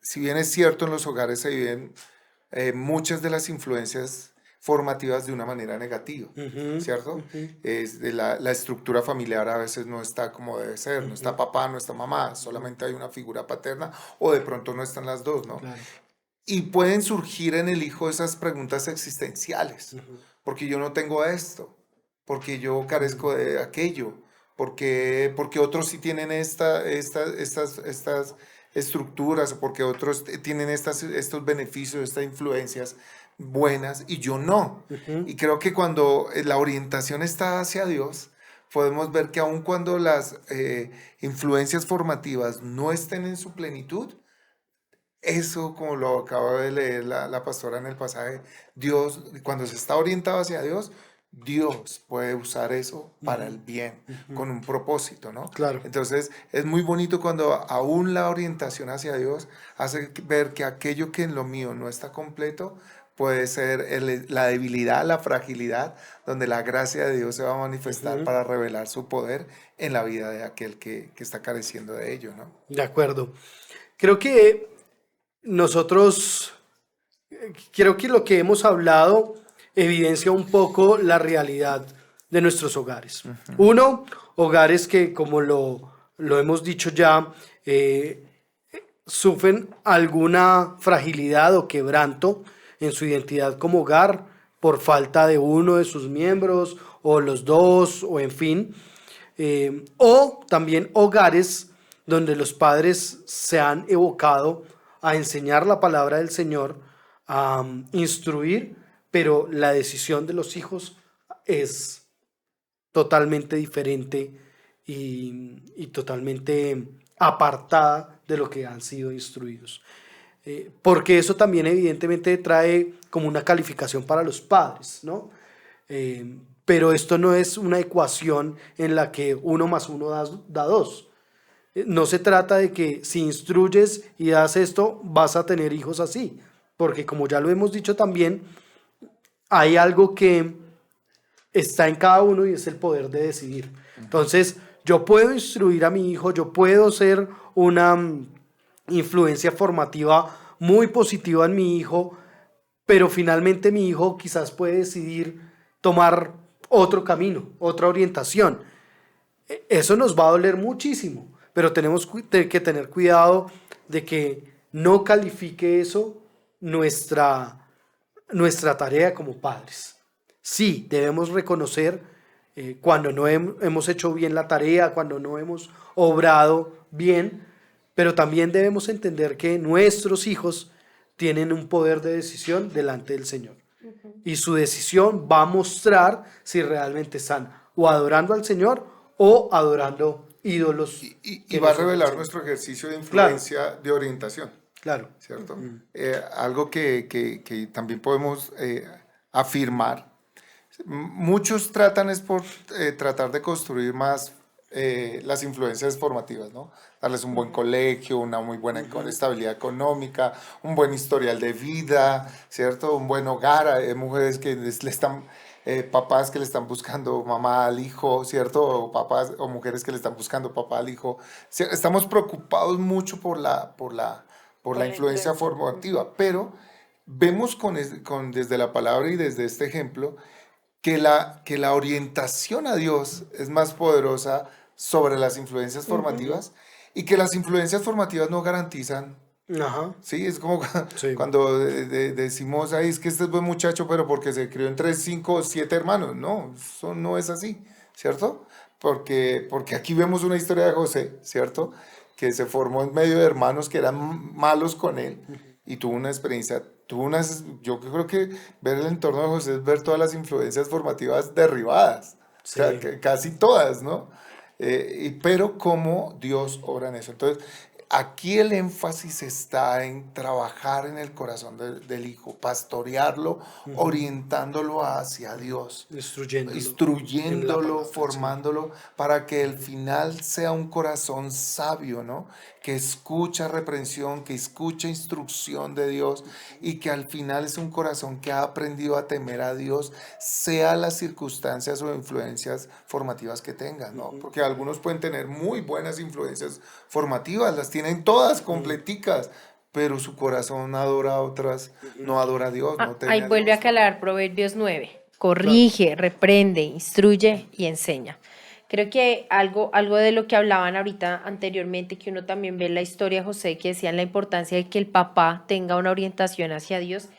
si bien es cierto en los hogares se viven muchas de las influencias formativas de una manera negativa, ¿cierto? La estructura familiar a veces no está como debe ser, no está papá, no está mamá, solamente hay una figura paterna o de pronto no están las dos, ¿no? Claro. Y pueden surgir en el hijo esas preguntas existenciales, porque yo no tengo esto, porque yo carezco de aquello, porque otros sí tienen estas estructuras, porque otros tienen estos beneficios, estas influencias buenas y yo no. Y creo que cuando la orientación está hacia Dios, podemos ver que aun cuando las influencias formativas no estén en su plenitud, eso, como lo acaba de leer la pastora en el pasaje, Dios, cuando se está orientado hacia Dios, Dios puede usar eso para el bien, con un propósito, ¿no? Claro. Entonces, es muy bonito cuando aún la orientación hacia Dios hace ver que aquello que en lo mío no está completo puede ser la debilidad, la fragilidad, donde la gracia de Dios se va a manifestar para revelar su poder en la vida de aquel que está careciendo de ello, ¿no? De acuerdo. Creo que creo que lo que hemos hablado evidencia un poco la realidad de nuestros hogares. Uno, hogares que, como lo hemos dicho ya, sufren alguna fragilidad o quebranto en su identidad como hogar por falta de uno de sus miembros o los dos o en fin. O también hogares donde los padres se han evocado a enseñar la palabra del Señor, a instruir, pero la decisión de los hijos es totalmente diferente y totalmente apartada de lo que han sido instruidos. Porque eso también evidentemente trae como una calificación para los padres, ¿no? Pero esto no es una ecuación en la que 1 más 1 da 2. No se trata de que si instruyes y das esto, vas a tener hijos así. Porque como ya lo hemos dicho también, hay algo que está en cada uno y es el poder de decidir. Entonces, yo puedo instruir a mi hijo, yo puedo ser una influencia formativa muy positiva en mi hijo, pero finalmente mi hijo quizás puede decidir tomar otro camino, otra orientación. Eso nos va a doler muchísimo, pero tenemos que tener cuidado de que no califique eso nuestra tarea como padres. Sí, debemos reconocer cuando no hemos hecho bien la tarea, cuando no hemos obrado bien, pero también debemos entender que nuestros hijos tienen un poder de decisión delante del Señor. Y su decisión va a mostrar si realmente están o adorando al Señor o adorando ídolos. Y va a revelar nuestro ejercicio de influencia, de orientación. Claro. ¿Cierto? Algo que también podemos afirmar. Muchos tratan es por tratar de construir más las influencias formativas, ¿no? Darles un buen colegio, una muy buena estabilidad económica, un buen historial de vida, ¿cierto? Un buen hogar. Hay mujeres que le están, papás que le están buscando mamá al hijo, ¿cierto? O papás o mujeres que le están buscando papá al hijo. Estamos preocupados mucho por la influencia formativa, pero vemos desde la palabra y desde este ejemplo que la orientación a Dios es más poderosa sobre las influencias formativas y que las influencias formativas no garantizan. Ajá. Sí, es como Sí. cuando decimos, ay, es que este es buen muchacho, pero porque se crió entre 5 o 7 hermanos. No, eso no es así, ¿cierto? Porque aquí vemos una historia de José, ¿cierto? Que se formó en medio de hermanos que eran malos con él y tuvo una experiencia, yo creo que ver el entorno de José es ver todas las influencias formativas derribadas, Sí. o sea, casi todas, ¿no? Pero cómo Dios obra en eso. Entonces, aquí el énfasis está en trabajar en el corazón del hijo, pastorearlo, orientándolo hacia Dios. Instruyéndolo, formándolo, para que el final sea un corazón sabio, ¿no? Que escucha reprensión, que escucha instrucción de Dios y que al final es un corazón que ha aprendido a temer a Dios, sea las circunstancias o influencias formativas que tengan, ¿no? Porque algunos pueden tener muy buenas influencias formativas, las tienen todas completicas, pero su corazón adora a otras, no adora a Dios, no teme Ahí a vuelve Dios. a calar Proverbios 9. Corrige, reprende, instruye y enseña. Creo que algo de lo que hablaban ahorita anteriormente, que uno también ve en la historia de José, que decían la importancia de que el papá tenga una orientación hacia Dios,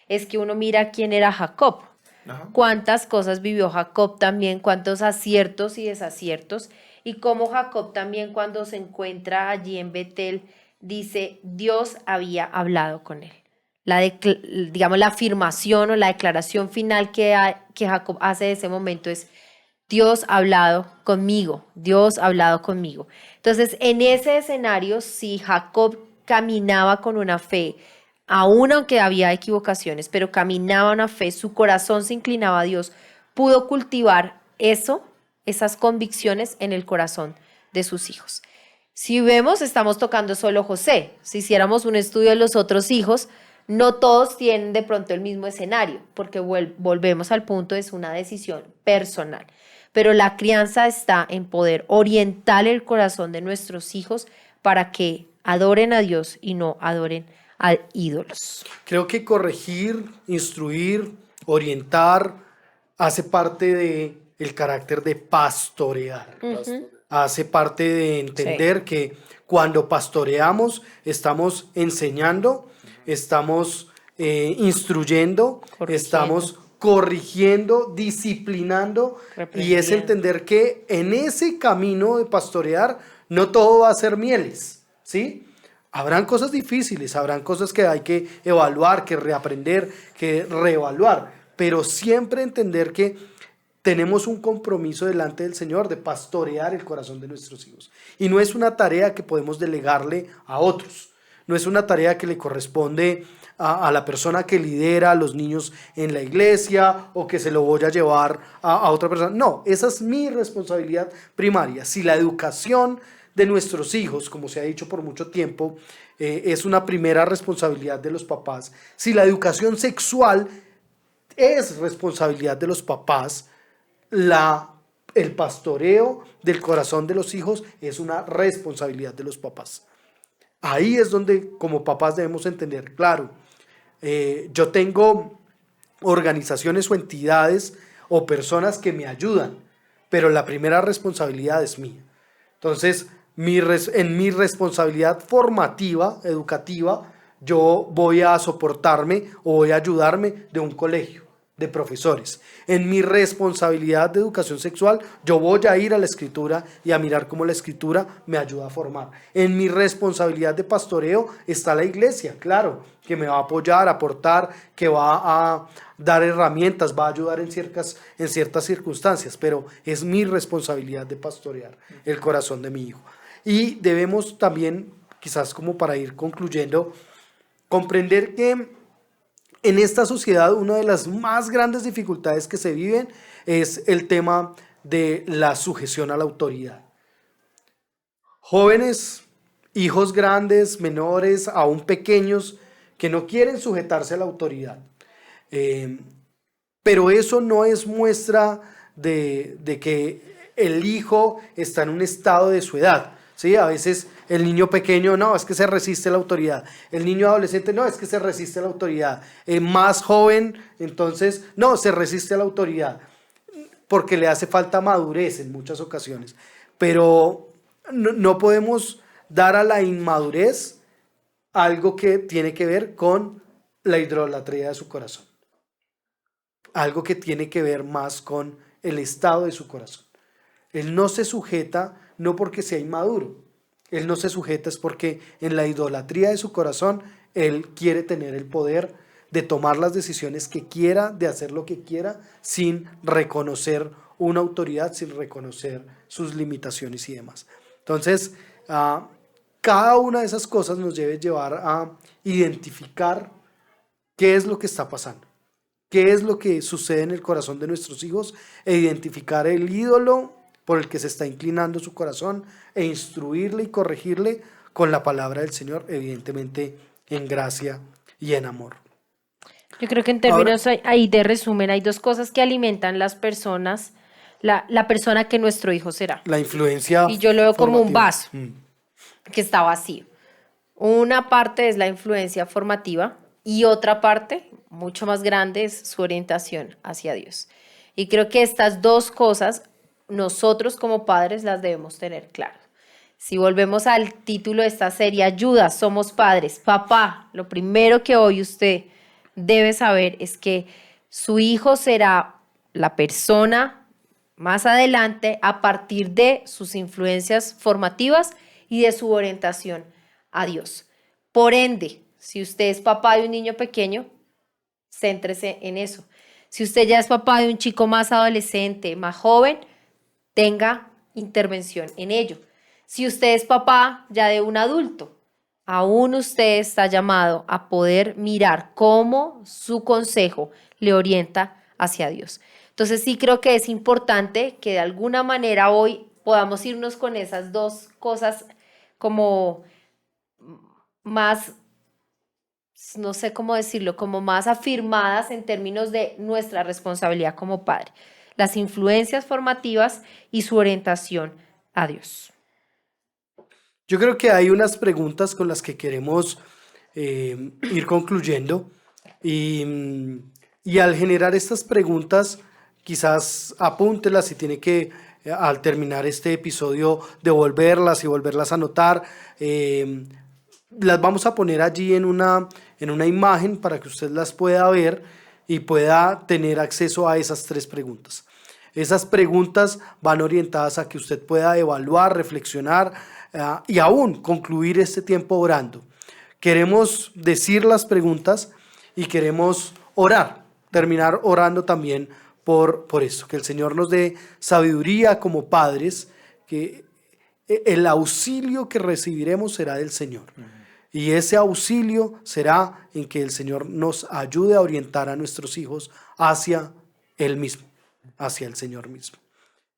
es que uno mira quién era Jacob. Ajá. Cuántas cosas vivió Jacob también, cuántos aciertos y desaciertos, y cómo Jacob también cuando se encuentra allí en Betel, dice, Dios había hablado con él. Digamos, la afirmación o la declaración final que Jacob hace de ese momento es, Dios ha hablado conmigo, Dios ha hablado conmigo. Entonces, en ese escenario, si Jacob caminaba con una fe, aún aunque había equivocaciones, pero caminaba una fe, su corazón se inclinaba a Dios, pudo cultivar esas convicciones en el corazón de sus hijos. Si vemos, estamos tocando solo José. Si hiciéramos un estudio de los otros hijos, no todos tienen de pronto el mismo escenario, porque volvemos al punto, es una decisión personal. Pero la crianza está en poder orientar el corazón de nuestros hijos para que adoren a Dios y no adoren a ídolos. Creo que corregir, instruir, orientar, hace parte del carácter de pastorear. Hace parte de entender que cuando pastoreamos estamos enseñando, estamos instruyendo, estamos corrigiendo, disciplinando, y es entender que en ese camino de pastorear no todo va a ser mieles, ¿sí? Habrán cosas difíciles, habrán cosas que hay que evaluar, que reaprender, que reevaluar, pero siempre entender que tenemos un compromiso delante del Señor de pastorear el corazón de nuestros hijos. Y no es una tarea que podemos delegarle a otros, no es una tarea que le corresponde a la persona que lidera a los niños en la iglesia o que se lo voy a llevar a otra persona. No, esa es mi responsabilidad primaria. Si la educación de nuestros hijos, como se ha dicho por mucho tiempo, es una primera responsabilidad de los papás, si la educación sexual es responsabilidad de los papás. El pastoreo del corazón de los hijos es una responsabilidad de los papás. Ahí es donde como papás debemos entender, claro, yo tengo organizaciones o entidades o personas que me ayudan, pero la primera responsabilidad es mía. Entonces, en mi responsabilidad formativa, educativa, yo voy a soportarme o voy a ayudarme de un colegio, de profesores. En mi responsabilidad de educación sexual, yo voy a ir a la escritura y a mirar cómo la escritura me ayuda a formar. En mi responsabilidad de pastoreo está la iglesia, claro, que me va a apoyar, a aportar, que va a dar herramientas, va a ayudar en ciertas circunstancias, pero es mi responsabilidad de pastorear el corazón de mi hijo. Y debemos también, quizás como para ir concluyendo, comprender que en esta sociedad una de las más grandes dificultades que se viven es el tema de la sujeción a la autoridad. Jóvenes, hijos grandes, menores, aún pequeños, que no quieren sujetarse a la autoridad. Pero eso no es muestra de que el hijo está en un estado de su edad. ¿Sí? A veces el niño pequeño, no, es que se resiste a la autoridad. El niño adolescente, no, es que se resiste a la autoridad. Más joven, entonces, no, se resiste a la autoridad. Porque le hace falta madurez en muchas ocasiones. Pero no podemos dar a la inmadurez algo que tiene que ver con la idolatría de su corazón. Algo que tiene que ver más con el estado de su corazón. Él no se sujeta no porque sea inmaduro. Él no se sujeta es porque en la idolatría de su corazón él quiere tener el poder de tomar las decisiones que quiera, de hacer lo que quiera, sin reconocer una autoridad, sin reconocer sus limitaciones y demás. Entonces, cada una de esas cosas nos debe llevar a identificar qué es lo que está pasando, qué es lo que sucede en el corazón de nuestros hijos, e identificar el ídolo por el que se está inclinando su corazón, e instruirle y corregirle con la palabra del Señor, evidentemente en gracia y en amor. Yo creo que en términos ahí de resumen, hay dos cosas que alimentan las personas, la persona que nuestro hijo será. La influencia Y yo lo veo como un formativa. vaso que está vacío. Una parte es la influencia formativa y otra parte, mucho más grande, es su orientación hacia Dios. Y creo que estas dos cosas nosotros como padres las debemos tener claras. Si volvemos al título de esta serie, Ayuda, somos padres. Papá, lo primero que hoy usted debe saber es que su hijo será la persona más adelante a partir de sus influencias formativas y de su orientación a Dios. Por ende, si usted es papá de un niño pequeño, céntrese en eso. Si usted ya es papá de un chico más adolescente, más joven, tenga intervención en ello. Si usted es papá ya de un adulto, aún usted está llamado a poder mirar cómo su consejo le orienta hacia Dios. Entonces sí creo que es importante que de alguna manera hoy podamos irnos con esas dos cosas como más, no sé cómo decirlo, como más afirmadas en términos de nuestra responsabilidad como padre. Las influencias formativas y su orientación a Dios. Yo creo que hay unas preguntas con las que queremos ir concluyendo y al generar estas preguntas, quizás apúntelas si tiene que, al terminar este episodio, devolverlas y volverlas a anotar. Las vamos a poner allí en una imagen para que usted las pueda ver y pueda tener acceso a esas 3 preguntas. Esas preguntas van orientadas a que usted pueda evaluar, reflexionar y aún concluir este tiempo orando. Queremos decir las preguntas y queremos orar, terminar orando también por eso, que el Señor nos dé sabiduría como padres, que el auxilio que recibiremos será del Señor. Y ese auxilio será en que el Señor nos ayude a orientar a nuestros hijos hacia Él mismo, hacia el Señor mismo.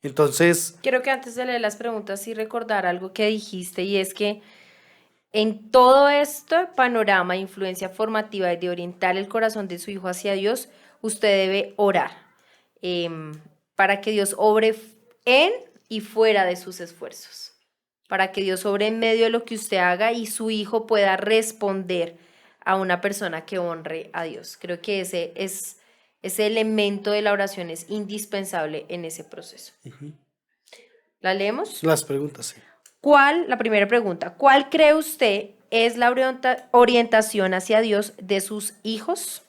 Entonces, quiero que antes de leer las preguntas sí recordar algo que dijiste, y es que en todo este panorama de influencia formativa y de orientar el corazón de su hijo hacia Dios, usted debe orar para que Dios obre en y fuera de sus esfuerzos, para que Dios obre en medio de lo que usted haga y su hijo pueda responder a una persona que honre a Dios. Creo que ese elemento de la oración es indispensable en ese proceso. ¿La leemos? Las preguntas, sí. La primera pregunta, ¿cuál cree usted es la orientación hacia Dios de sus hijos?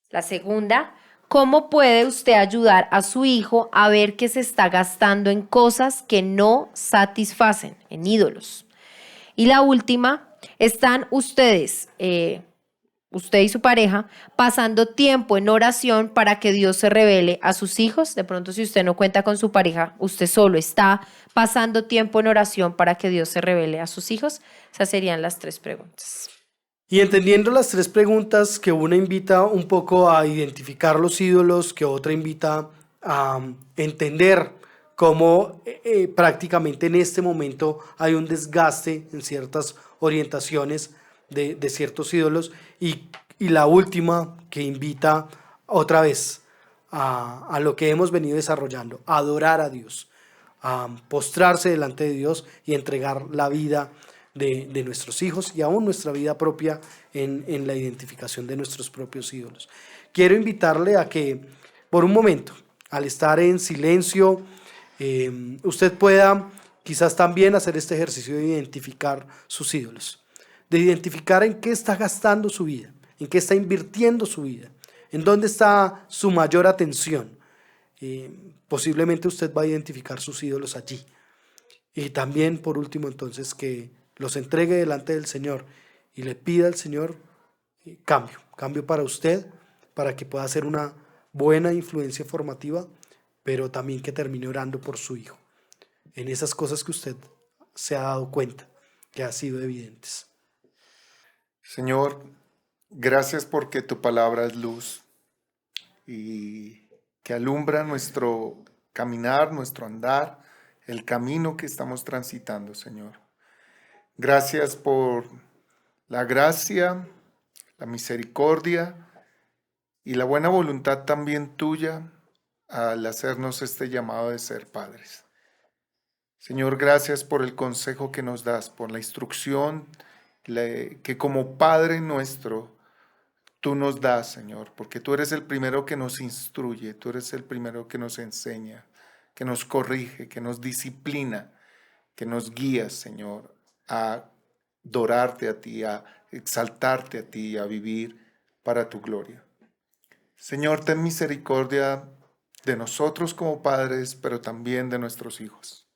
La segunda, ¿cómo puede usted ayudar a su hijo a ver que se está gastando en cosas que no satisfacen, en ídolos? Y la última, ¿están ustedes, usted y su pareja, pasando tiempo en oración para que Dios se revele a sus hijos? De pronto, si usted no cuenta con su pareja, usted solo está pasando tiempo en oración para que Dios se revele a sus hijos. Esas serían las 3 preguntas. Y entendiendo las 3 preguntas, que una invita un poco a identificar los ídolos, que otra invita a entender cómo prácticamente en este momento hay un desgaste en ciertas orientaciones de ciertos ídolos, y la última que invita otra vez a lo que hemos venido desarrollando, a adorar a Dios, a postrarse delante de Dios y entregar la vida de nuestros hijos y aún nuestra vida propia en la identificación de nuestros propios ídolos. Quiero invitarle a que por un momento, al estar en silencio, usted pueda quizás también hacer este ejercicio de identificar sus ídolos, de identificar en qué está gastando su vida, en qué está invirtiendo su vida, en dónde está su mayor atención. Posiblemente usted va a identificar sus ídolos allí. Y también, por último, entonces, que los entregue delante del Señor y le pida al Señor cambio para usted, para que pueda ser una buena influencia formativa, pero también que termine orando por su hijo, en esas cosas que usted se ha dado cuenta, que han sido evidentes. Señor, gracias porque tu palabra es luz y que alumbra nuestro caminar, nuestro andar, el camino que estamos transitando, Señor. Gracias por la gracia, la misericordia y la buena voluntad también tuya al hacernos este llamado de ser padres. Señor, gracias por el consejo que nos das, por la instrucción que como Padre nuestro tú nos das, Señor, porque tú eres el primero que nos instruye, tú eres el primero que nos enseña, que nos corrige, que nos disciplina, que nos guía, Señor, a adorarte a ti, a exaltarte a ti, a vivir para tu gloria. Señor, ten misericordia de nosotros como padres, pero también de nuestros hijos.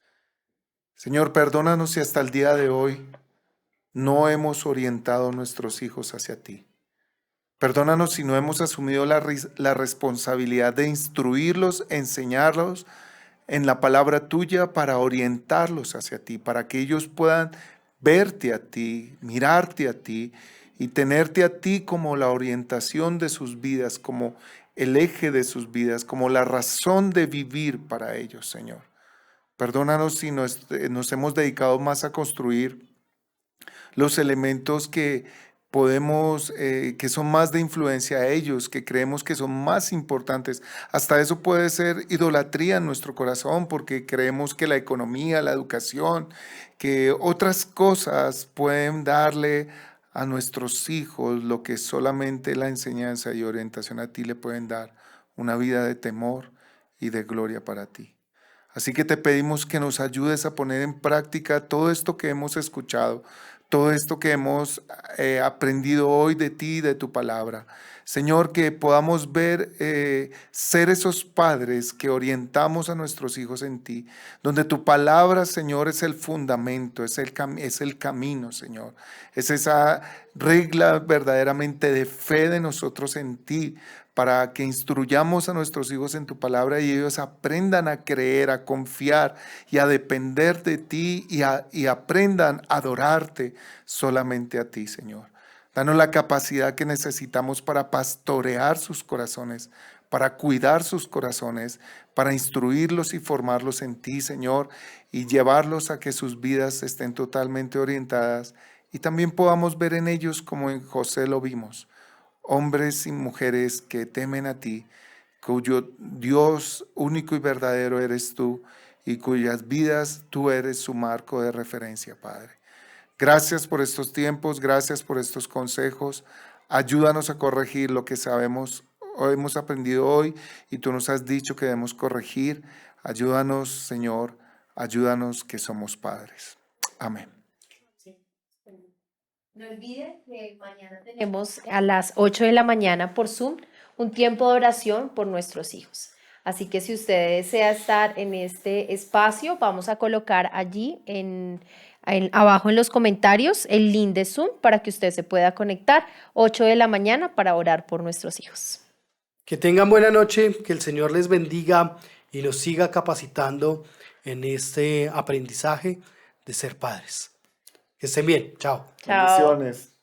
Señor, perdónanos si hasta el día de hoy no hemos orientado a nuestros hijos hacia ti. Perdónanos si no hemos asumido la responsabilidad de instruirlos, enseñarlos en la palabra tuya para orientarlos hacia ti, para que ellos puedan verte a ti, mirarte a ti y tenerte a ti como la orientación de sus vidas, como el eje de sus vidas, como la razón de vivir para ellos, Señor. Perdónanos si nos hemos dedicado más a construir los elementos que podemos, que son más de influencia a ellos, que creemos que son más importantes. Hasta eso puede ser idolatría en nuestro corazón, porque creemos que la economía, la educación, que otras cosas pueden darle a nuestros hijos lo que solamente la enseñanza y orientación a ti le pueden dar, una vida de temor y de gloria para ti. Así que te pedimos que nos ayudes a poner en práctica todo esto que hemos escuchado, todo esto que hemos aprendido hoy de ti y de tu palabra. Señor, que podamos ver, ser esos padres que orientamos a nuestros hijos en ti, donde tu palabra, Señor, es el fundamento, es el camino, Señor. Es esa regla verdaderamente de fe de nosotros en ti, para que instruyamos a nuestros hijos en tu palabra y ellos aprendan a creer, a confiar y a depender de ti y aprendan a adorarte solamente a ti, Señor. Danos la capacidad que necesitamos para pastorear sus corazones, para cuidar sus corazones, para instruirlos y formarlos en ti, Señor, y llevarlos a que sus vidas estén totalmente orientadas y también podamos ver en ellos como en José lo vimos, hombres y mujeres que temen a ti, cuyo Dios único y verdadero eres tú, y cuyas vidas tú eres su marco de referencia, Padre. Gracias por estos tiempos, gracias por estos consejos. Ayúdanos a corregir lo que sabemos, o hemos aprendido hoy, y tú nos has dicho que debemos corregir. Ayúdanos, Señor, ayúdanos que somos padres. Amén. No olviden que mañana tenemos a las 8 de la mañana por Zoom un tiempo de oración por nuestros hijos. Así que si usted desea estar en este espacio, vamos a colocar allí abajo en los comentarios el link de Zoom para que usted se pueda conectar 8 de la mañana para orar por nuestros hijos. Que tengan buena noche, que el Señor les bendiga y nos siga capacitando en este aprendizaje de ser padres. Que estén bien. Chao. Chao. Bendiciones.